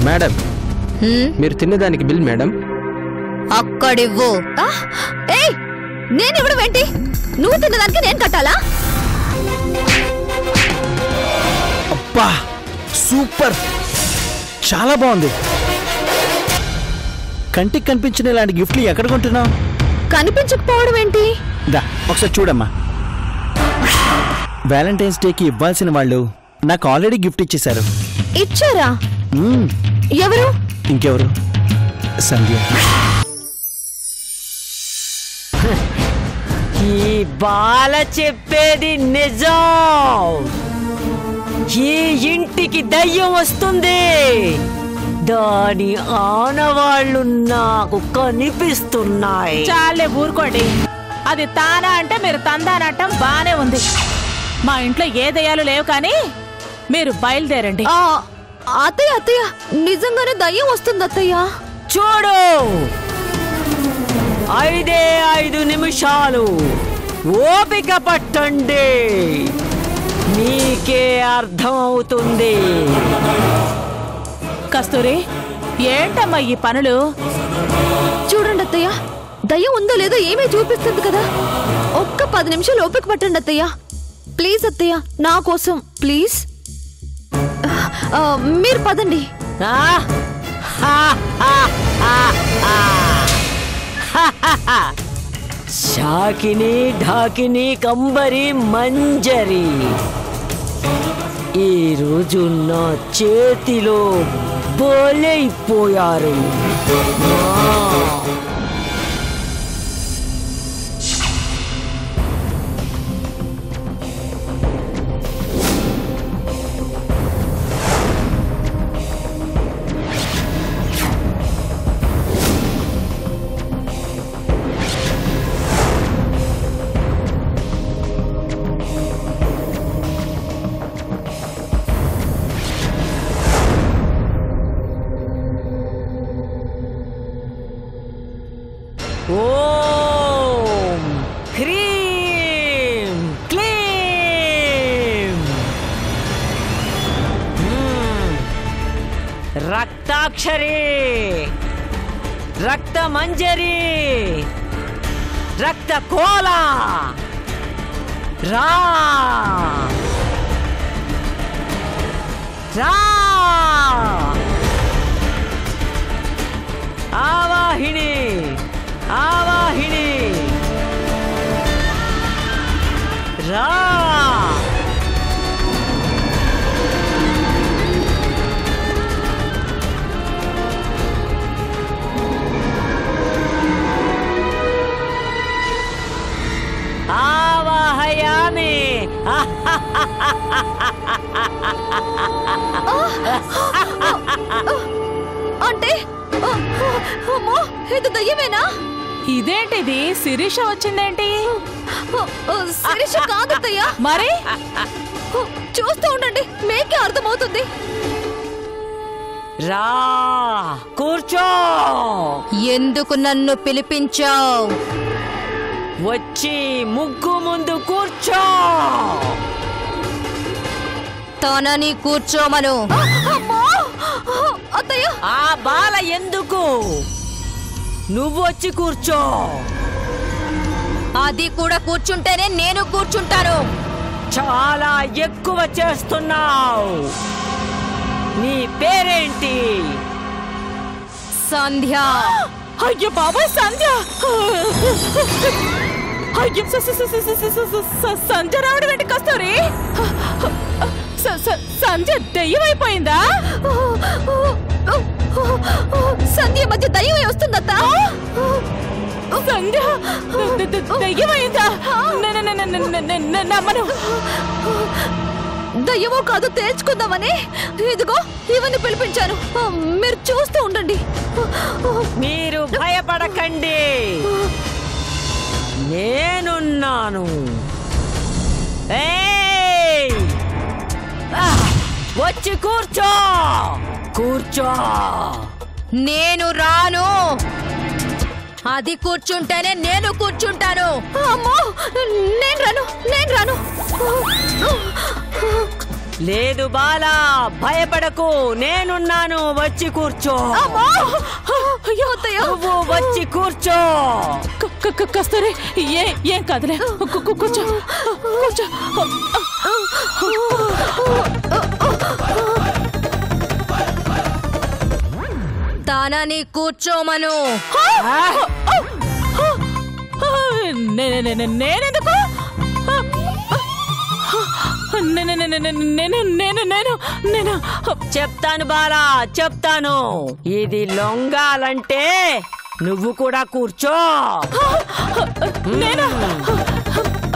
Madam మీరు తినేదానికి bill madam. అక్కడివ్వు. నేను ఇవ్వడం ఏంటి? నువ్వు తిన్నదానికి నేను కట్టాలా? అబ్బా సూపర్, చాలా బాగుంది. కంటికి కనిపించిన ఇలాంటి గిఫ్ట్లు ఎక్కడ కొంటున్నావు? కనిపించకపోవడం ఏంటి? దా ఒకసారి చూడమ్మా. వ్యాలంటైన్స్ డేకి ఇవ్వాల్సిన వాళ్ళు నాకు ఆల్రెడీ గిఫ్ట్ ఇచ్చేశారు. ఇచ్చారా? ఎవరు? ఇంకెవరు, సంధ్య. ఈ బాల చెప్పేది నిజం. ఈ ఇంటికి దయ్యం వస్తుంది, దాని ఆనవాళ్ళు నాకు కనిపిస్తున్నాయి. చాలే ఊరుకోండి. అది తానా అంటే మీరు తందానటం బానే ఉంది. మా ఇంట్లో ఏ దయ్యాలు లేవు, కానీ మీరు బయలుదేరండి. అత్తయ్య అత్తయ్య, నిజంగానే దయ్యం వస్తుంది అత్తయ్య. చూడు, 5 నిమిషాలు ఓపిక పట్టండి, నీకే అర్థం అవుతుంది. కస్తూరి, ఏంటమ్మా ఈ పనులు? చూడండి అత్తయ్య, దయ్యం ఉందో లేదో ఏమీ చూపిస్తుంది కదా. ఒక్క 10 నిమిషాలు ఓపిక పట్టండి అత్తయ్య. ప్లీజ్ అత్తయ్య, నా కోసం ప్లీజ్. మీరు పదండి. శాకిని, ఢాకిని, కంబరి, మంజరి ఈ రోజు నా చేతిలో బలైపోయారు. ఓం హ్రీం క్లీం. రక్తాక్షరి, రక్త మంజరి, రక్త కోలా, రా రా. ఆవాహిని, ఆవాహిని, రా. ఆవాహయామి. అంటే అమ్మో, ఇది దయ్యమేనా? ఇదేంటిది? శిరీష వచ్చిందేంటి? శిరీష కాదత్తయ్య. మరి చూస్తూ ఉండండి, మీకే అర్థమవుతుంది. రా కూర్చో. ఎందుకు నన్ను పిలిపించావు? వచ్చి ముగ్గు ముందు కూర్చో. తనని కూర్చోమను. అత్తయ్య, ఆ బాల ఎందుకు? నువ్వొచ్చి కూర్చో. అది కూడా కూర్చుంటేనే నేను కూర్చుంటాను. చాలా ఎక్కువ చేస్తున్నావు. నీ పేరేంటి? సంధ్య. అయ్యో బాబాయ్, సంధ్య. అయ్యో సంధ్య రావడం ఏంటి కస్తూరి? సంధ్య దెయ్యమైపోయిందా? సంధ్య మధ్య దయ్యమై వస్తుందత్త. సంధ్య దెయ్యమైందా? నమ్మను. దయ్యమో కాదు తేల్చుకుందామని ఇదిగో ఇవన్నీ పిలిపించాను. మీరు చూస్తూ ఉండండి. మీరు భయపడకండి, నేనున్నాను. వచ్చి కూర్చో, కూర్చో. నేను రాను. అది కూర్చుంటేనే నేను కూర్చుంటాను. అమ్మో, నేను రాను, నేను రాను. లేదు బాలా, భయపడకు, నేనున్నాను. వచ్చి కూర్చో. అయ్యో అత్తయ్య, నువ్వు వచ్చి కూర్చో. కస్తూరి, ఏం కాదులే, కూర్చో కూర్చో. తానాని కూర్చోమను. నేనెందుకు? నేను చెప్తాను బాలా, చెప్తాను. ఇది లొంగాలంటే నువ్వు కూడా కూర్చో. నేను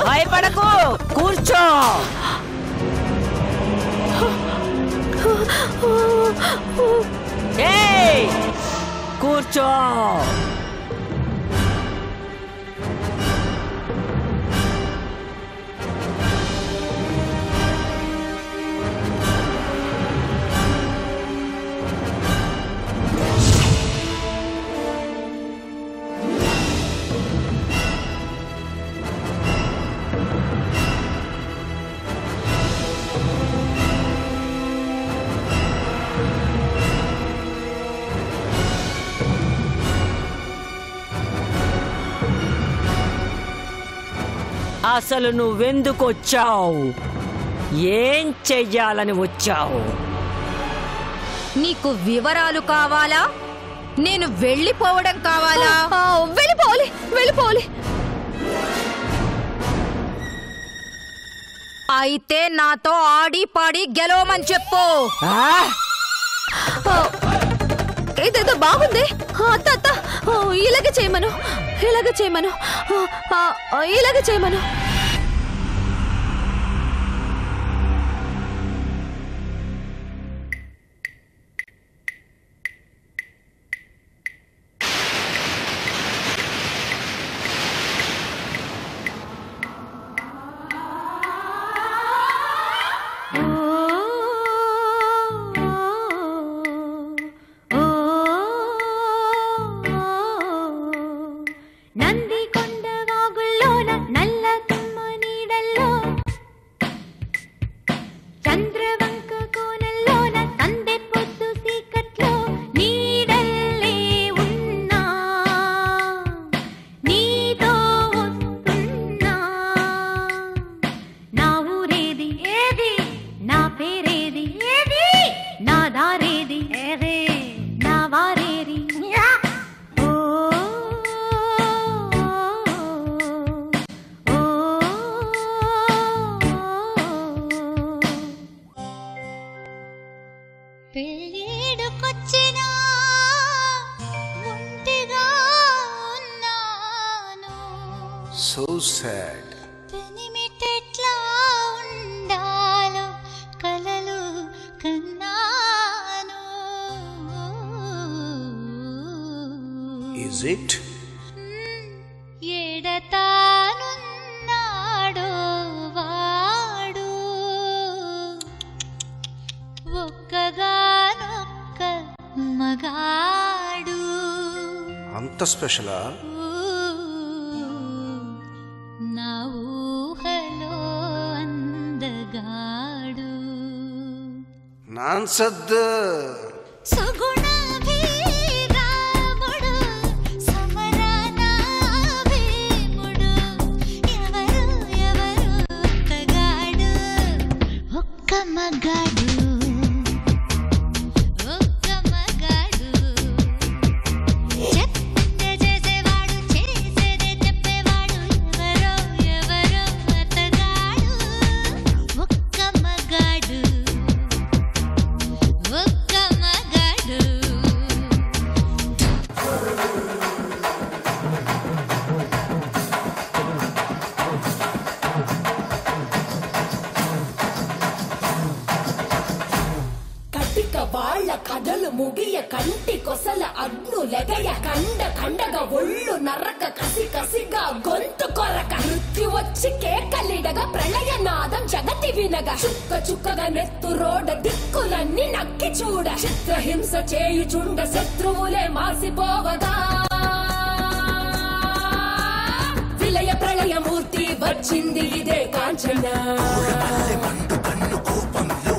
భయపడకు, కూర్చో. ఏయ్, కూర్చో. అసలు నువ్వెందుకు వచ్చావు? ఏం చెయ్యాలని వచ్చావు? నీకు వివరాలు కావాలా? నేను వెళ్ళిపోవడం కావాలా? వెళ్ళిపోవాలి, వెళ్ళిపోవాలి. అయితే నాతో ఆడి పాడి గెలవమని చెప్పు. ఏదేదో బాగుంది. అత్త అత్త, ఇలాగే చేయమను, ఇలాగే చేయమను, ఇలాగే చేయమను. So sad. పెనిమిటెట్లా ఉండాలో కలలు కన్నాను. Is it? ఎడతానున్నాడో వాడు, ఒక్కగానొక్క మగాడు. అంత స్పెషలా? నా ఊహలో అందగాడు. నాన్సద్దు. సుగుణాభిరాముడు, సమరాన భీముడు, ఎవరు ఎవరు ఒక్కగాడు, ఒక్క మగాడు, ఒక్క మగాడు. చెప్తే చేసేవాడు, చేసేదే చెప్పేవాడు, ఎవరో ఎవరో అతగాడు, ఒక్క మగాడు, ఒక్క మగాడు. కటిక వాళ్ళ కథలు ముగియ, కంటి కొసల అగ్ను లెగయ, కండ కండగా ఒళ్ళు నరక, కసి కసిగా గొంతు కొరక, మృత్యు వచ్చి కేకలిడగా, ప్రళయ నాదం జగతి వినగా, చుక్క చుక్కగా నెత్తు రోడ, దిక్కులన్నీ నక్కి చూడ, చిత్రహింస చేయుచుండ, శత్రువులే మాసిపోవగా, విలయ ప్రళయ మూర్తి వచ్చింది ఇదే కాంచన. మండు కన్ను కోపంలో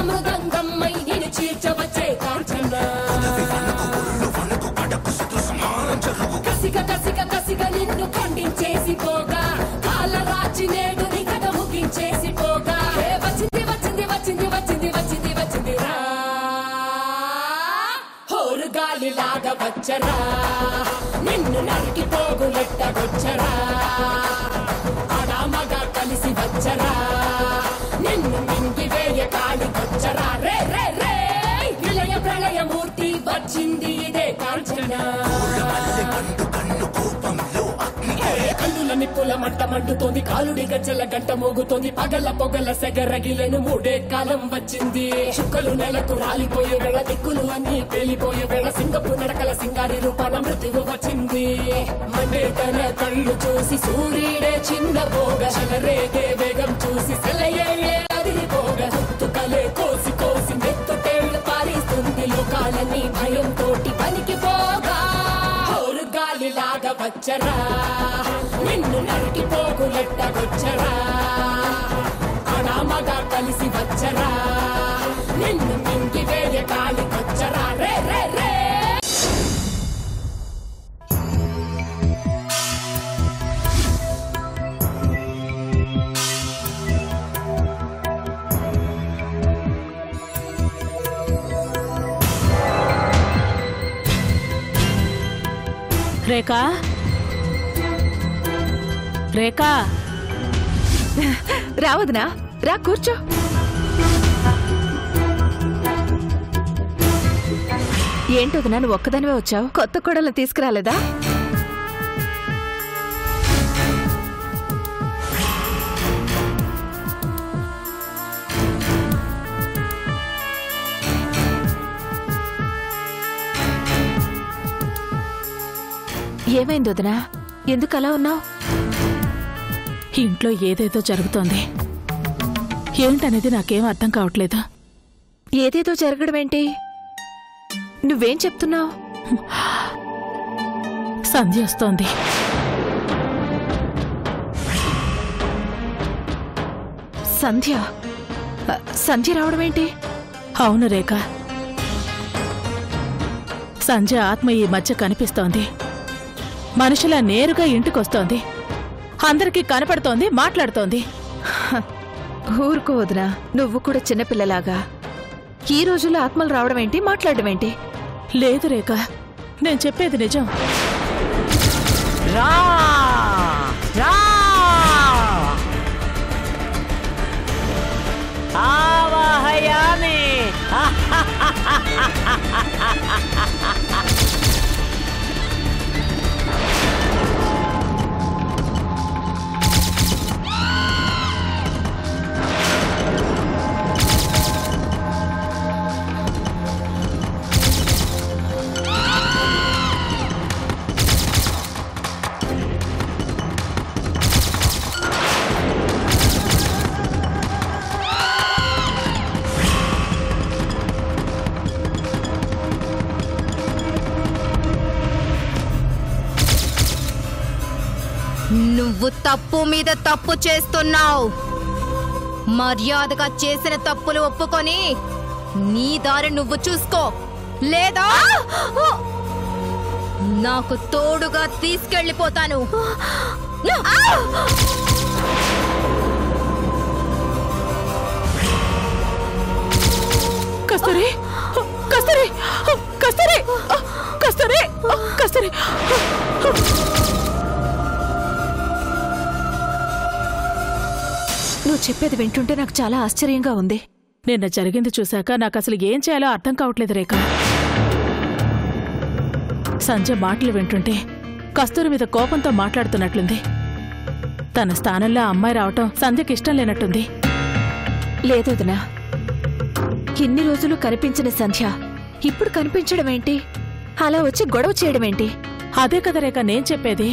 మృదంగమ్మై నేను చీల్చవచ్చే కాంచన కసిగా నిన్ను ఖండించేసి పోగా కాల రాచి నేడు నీ కథ ముగించేసి పోగా వచ్చింది రా హోరు గాలిలాగా వచ్చరా నిన్ను నరికి పోగులెట్టగొచ్చరా ఆడామగా కలిసి వచ్చరా నిన్ను మింగి వేయ కాళికొచ్చరా రే రే రే విలయ ప్రళయమూర్తి వచ్చింది ఇదే కాంచన కన్నుల నిప్పుల మంట మండుతోంది కాలుడి గజ్జల గంట మోగుతోంది పగల పొగల సెగరగిలను మూడే కాలం వచ్చింది చుక్కలు నెలకు రాలిపోయే వేళ దిక్కులు అన్ని పేలిపోయే వేళ సింగపు నడకల సింగారి రూపాన మృత్యువు వచ్చింది మండే తన కళ్ళు చూసి సూర్యుడే చిన్న పోగ శలరేగే వేగం చూసి సెలయే అదిరిపోగ తుకలే కోసి కోసి నెత్తుటేళ్లు పారిస్తుంది లోకాలని భయం తోటి పనికి పోగా గాలిలాగా వచ్చరా నిన్ను నరికి పోగులెట్టగొచ్చరా ఆడామగా కలిసి వచ్చరా నిన్ను మింగి వేయ కాళికొచ్చరా రే రే రే రేఖా రేఖా రావద్నా రా కూర్చో ఏంటోదనా నువ్వు ఒక్కదానివే వచ్చావు కొత్త కోడలు తీసుకురాలేదా ఏమైంది వదినా ఎందుకు అలా ఉన్నావు ఇంట్లో ఏదేదో జరుగుతోంది ఏంటనేది నాకేం అర్థం కావట్లేదు ఏదేదో జరగడం ఏంటి నువ్వేం చెప్తున్నావు సంధ్య వస్తోంది సంధ్య రావడం ఏంటి అవును రేఖ సంధ్య ఆత్మ ఈ మధ్య కనిపిస్తోంది మనుషుల నేరుగా ఇంటికొస్తోంది అందరికీ కనపడుతోంది మాట్లాడుతోంది ఊరుకో వదినా నువ్వు కూడా చిన్నపిల్లలాగా ఈ రోజుల్లో ఆత్మలు రావడం ఏంటి మాట్లాడడం ఏంటి లేదు రేఖ నేను చెప్పేది నిజం రా రా ఆవాహయామి నువ్వు తప్పు మీద తప్పు చేస్తున్నావు మర్యాదగా చేసిన తప్పులు ఒప్పుకొని నీ దారి నువ్వు చూసుకో లేదా నాకు తోడుగా తీసుకెళ్ళిపోతాను కస్తూరి కస్తూరి కస్తూరి కస్తూరి కస్తూరి నువ్వు చెప్పేది వింటుంటే నాకు చాలా ఆశ్చర్యంగా ఉంది నిన్న జరిగింది చూశాక నాకు అసలు ఏం చేయాలో అర్థం కావట్లేదు రేఖ సంజయ్ మాటలు వింటుంటే కస్తూరి మీద కోపంతో మాట్లాడుతున్నట్లుంది తన స్థానంలో అమ్మాయి రావటం సంధ్యకి ఇష్టం లేనట్టుంది లేదొదినా ఇన్ని రోజులు కనిపించిన సంధ్య ఇప్పుడు కనిపించడం ఏంటి అలా వచ్చి గొడవ చేయడం ఏంటి అదే కదా రేఖ నేను చెప్పేది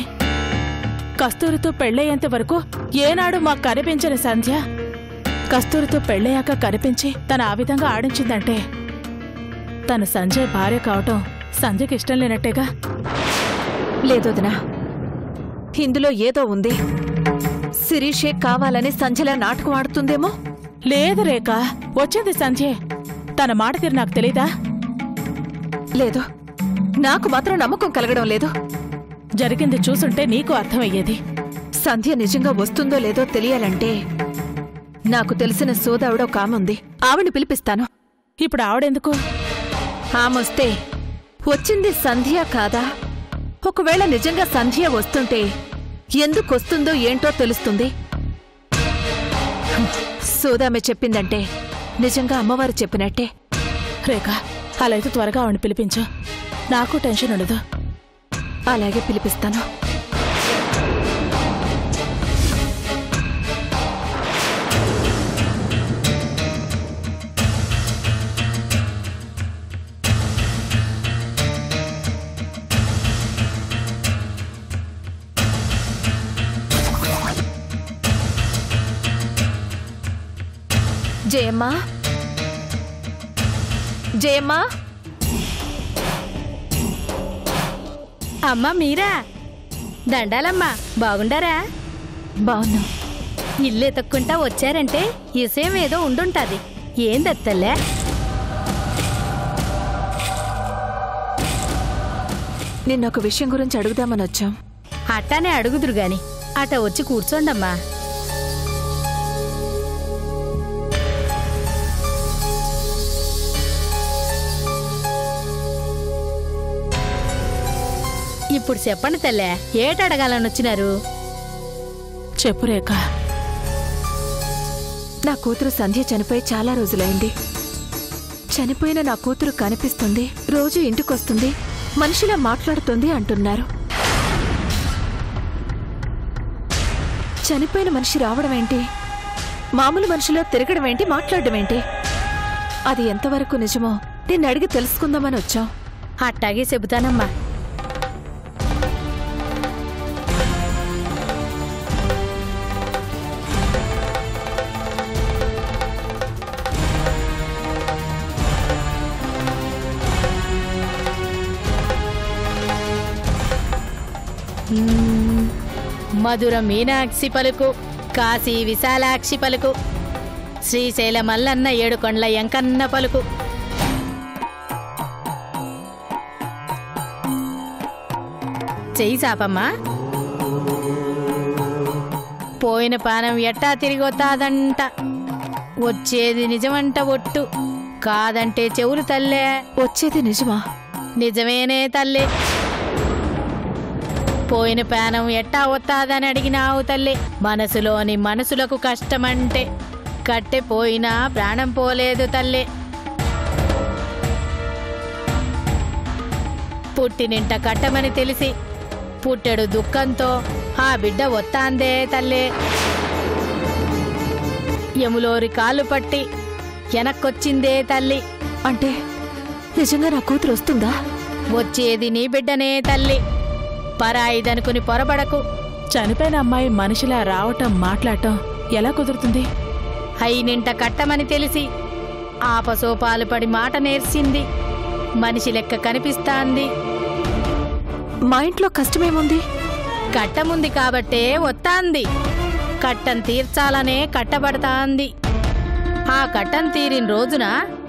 కస్తూరితో పెళ్ళయ్యేంత వరకు ఏనాడు మాకు కనిపించిన సంధ్య కస్తూరితో పెళ్ళయ్యాక కనిపించి తన ఆ విధంగా ఆడించిందంటే తన సంజయ్ భార్య కావటం సంధ్యకి ఇష్టం లేనట్టేగా లేదొదినా ఇందులో ఏదో ఉంది శిరీషే కావాలని సంధ్యలా నాటకం ఆడుతుందేమో లేదు రేఖ, వచ్చింది సంధ్యే. తన మాట తీరు నాకు తెలీదా? లేదు, నాకు మాత్రం నమ్మకం కలగడం లేదు. జరిగింది చూసుంటే నీకు అర్థమయ్యేది. సంధ్య నిజంగా వస్తుందో లేదో తెలియాలంటే నాకు తెలిసిన సోదావిడ ఒక ఆమె ఉంది. ఆవిడ్ని పిలిపిస్తాను. ఇప్పుడు ఆవిడెందుకు? ఆమొస్తే వచ్చింది సంధ్య కాదా? ఒకవేళ నిజంగా సంధ్య వస్తుంటే ఎందుకొస్తుందో ఏంటో తెలుస్తుంది. సోదామె చెప్పిందంటే నిజంగా అమ్మవారు చెప్పినట్టే. రేఖ, అలా అయితే త్వరగా ఆవిడని పిలిపించు. నాకు టెన్షన్ ఉండదు. అలాగే పిలిపిస్తాను. జయమ్మా, జయమ్మా. అమ్మా మీరా? దండాలమ్మా, బాగుండారా? బావున్నా. ఇల్లు ఎతక్కుంటా వచ్చారంటే విషయం ఏదో ఉండుంటాది. ఏందత్తల్లే? నిన్నొక విషయం గురించి అడుగుదామని వచ్చాం. అట్టానే అడుగుదురు గాని అట వచ్చి కూర్చోండమ్మా. ఇప్పుడు చెప్పండి తల్లే, ఏటడగాలని వచ్చినారు? చెప్పు రేఖ. నా కూతురు సంధ్య చనిపోయి చాలా రోజులైంది. చనిపోయిన నా కూతురు కనిపిస్తుంది, రోజు ఇంటికొస్తుంది, మనిషిలా మాట్లాడుతుంది అంటున్నారు. చనిపోయిన మనిషి రావడం ఏంటి, మామూలు మనిషిలో తిరగడం ఏంటి, మాట్లాడడం ఏంటి? అది ఎంతవరకు నిజమో నిన్ను అడిగి తెలుసుకుందామని వచ్చాం. అట్టాగే చెబుతానమ్మా. మధుర మీనాక్షి పలుకు, కాశీ విశాలాక్షి పలుకు, శ్రీశైల మల్లన్న ఏడుకొండ్ల ఎంకన్న పలుకు. చెయ్యి సాపమ్మా. పోయిన పానం ఎట్టా తిరిగొత్తాదంట, వచ్చేది నిజమంట ఒట్టు, కాదంటే చెవులు తల్లే. వచ్చేది నిజమా? నిజమేనే తల్లే. పోయిన పానం ఎట్టా వత్తాదని అడిగినావు తల్లి. మనసులోని మనసులకు కష్టమంటే కట్టె పోయినా ప్రాణం పోలేదు తల్లి. పుట్టినింట కట్టమని తెలిసి పుట్టెడు దుఃఖంతో ఆ బిడ్డ వత్తాందే తల్లి. యములోరి కాలు పట్టి వెనక్కొచ్చిందే తల్లి. అంటే నిజంగా నా కూతురు వస్తుందా? వచ్చేది నీ బిడ్డనే తల్లి. పరాయిదనుకుని పొరబడకు. చనిపోయిన అమ్మాయి మనిషిలా రావటం మాట్లాడటం ఎలా కుదురుతుంది? అయినింట కట్టమని తెలిసి ఆపసోపాలు పడి మాట నేర్చింది. మనిషి లెక్క కనిపిస్తాంది. మా ఇంట్లో కష్టమేముంది? కట్టముంది కాబట్టే వత్తాంది. కట్టం తీర్చాలనే కట్టబడతాంది. ఆ కట్టం తీరిన రోజున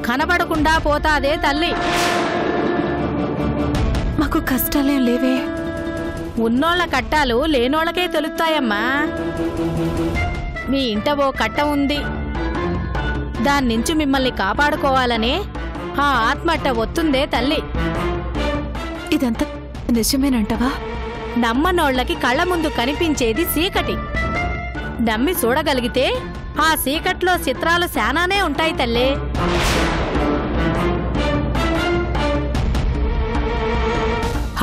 కనబడకుండా పోతాదే తల్లి. మాకు కష్టాలేం లేవే. ఉన్నోళ్ల కట్టాలు లేనోళ్లకే తెలుస్తాయమ్మా. మీ ఇంట ఓ కట్ట ఉంది. దాన్నించి మిమ్మల్ని కాపాడుకోవాలనే ఆ ఆత్మట్ట వత్తుందే తల్లి. ఇదంతా నిజమేనంటవా? నమ్మనోళ్లకి కళ్ళ ముందు కనిపించేది చీకటి. నమ్మి చూడగలిగితే ఆ చీకట్లో చిత్రాలు శానానే ఉంటాయి తల్లి.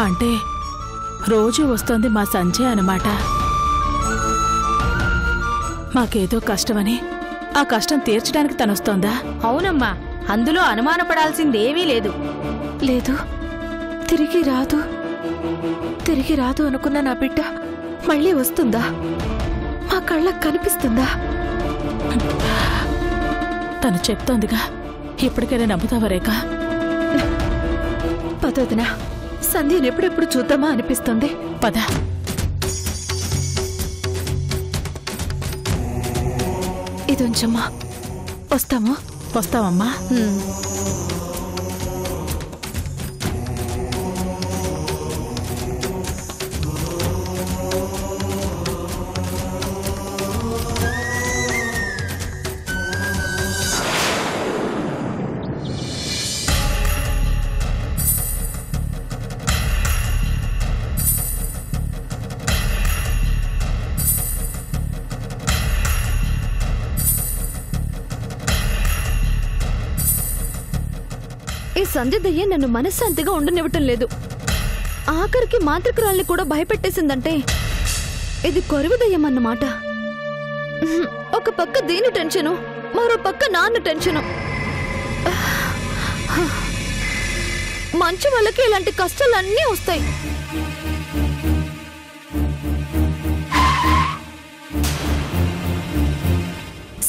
అంటే రోజూ వస్తోంది మా సంజయ్ అన్నమాట. మాకేదో కష్టమని ఆ కష్టం తీర్చడానికి తనొస్తోందా? అవునమ్మా, అందులో అనుమానపడాల్సిందేమీ లేదు. లేదు, తిరిగి రాదు. తిరిగి రాదు అనుకున్న నా బిడ్డ మళ్ళీ వస్తుందా? మా కళ్ళకు కనిపిస్తుందా? తను చెప్తోందిగా, ఇప్పటికైనా నమ్ముతావా రేఖ? పదోదినా, సంధ్యను ఎప్పుడెప్పుడు చూద్దామా అనిపిస్తుంది. పద. ఇదుంచమ్మా, వస్తాము. వస్తామమ్మా. ఈ సంధ్య దయ్య నన్ను మనశ్శాంతిగా ఉండనివ్వటం లేదు. ఆఖరికి మాంత్రికురాల్ని కూడా భయపెట్టేసిందంటే ఇది కొరువు దయ్యం అన్నమాట. ఒక పక్క దీని టెన్షను, మరో పక్క నాన్న టెన్షను. మంచి వాళ్ళకి ఇలాంటి కష్టాలన్నీ వస్తాయి.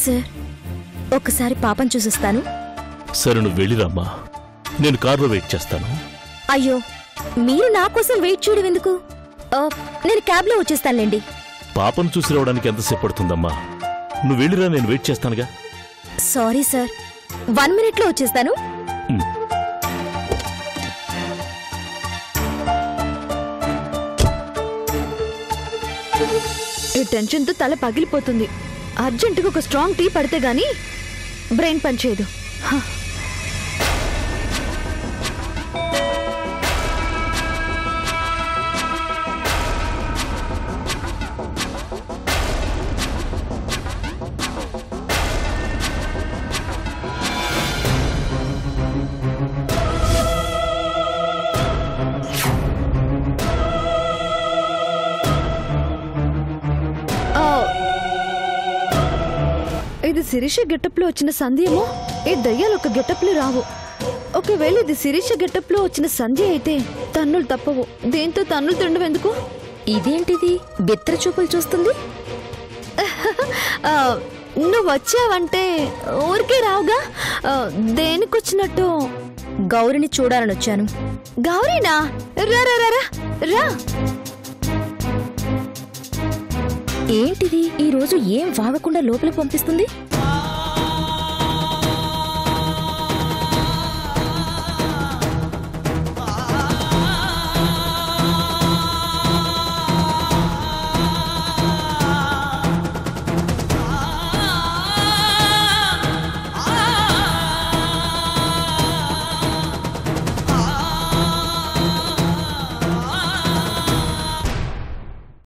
సార్, ఒక్కసారి పాపం చూసిస్తాను. సరే, నువ్వు వెళ్ళిరమ్మా, నేను కారులో వెయిట్ చేస్తాను. అయ్యో, మీరు నా కోసం వెయిట్ చేయడం ఎందుకు? నేను క్యాబ్లో వచ్చేస్తానులేండి. పాపను చూసి రావడానికి ఎంతసేపు పడుతుందమ్మా? నువ్వు వెళ్ళిరా, నేను వెయిట్ చేస్తానుగా. సారీ సార్, 1 మినిట్లో వచ్చేస్తాను. ఈ టెన్షన్తో తల పగిలిపోతుంది. అర్జెంటుగా ఒక స్ట్రాంగ్ టీ పడితే గానీ బ్రెయిన్ పనిచేయదు. ఇది శిరీష గెటప్ లో వచ్చిన సంధ్యేమో. ఈ దయ్యాలు ఒక గెటప్ లో రావు. ఒకవేళ ఇది శిరీష గెటప్ లో వచ్చిన సంధ్య అయితే తన్నులు తప్పవు. దేంతో తన్నులు తిండం ఎందుకు? ఇదేంటిది బిత్ర చూపులు చూస్తుంది? నువ్వు వచ్చావంటే ఊరికే రావుగా. దేనికొచ్చినట్టు? గౌరిని చూడాలని వచ్చాను. గౌరీనా? రా రా రా రా. ఏంటిది ఈ రోజు ఏం వాగకుండా లోపలికి పంపిస్తుంది?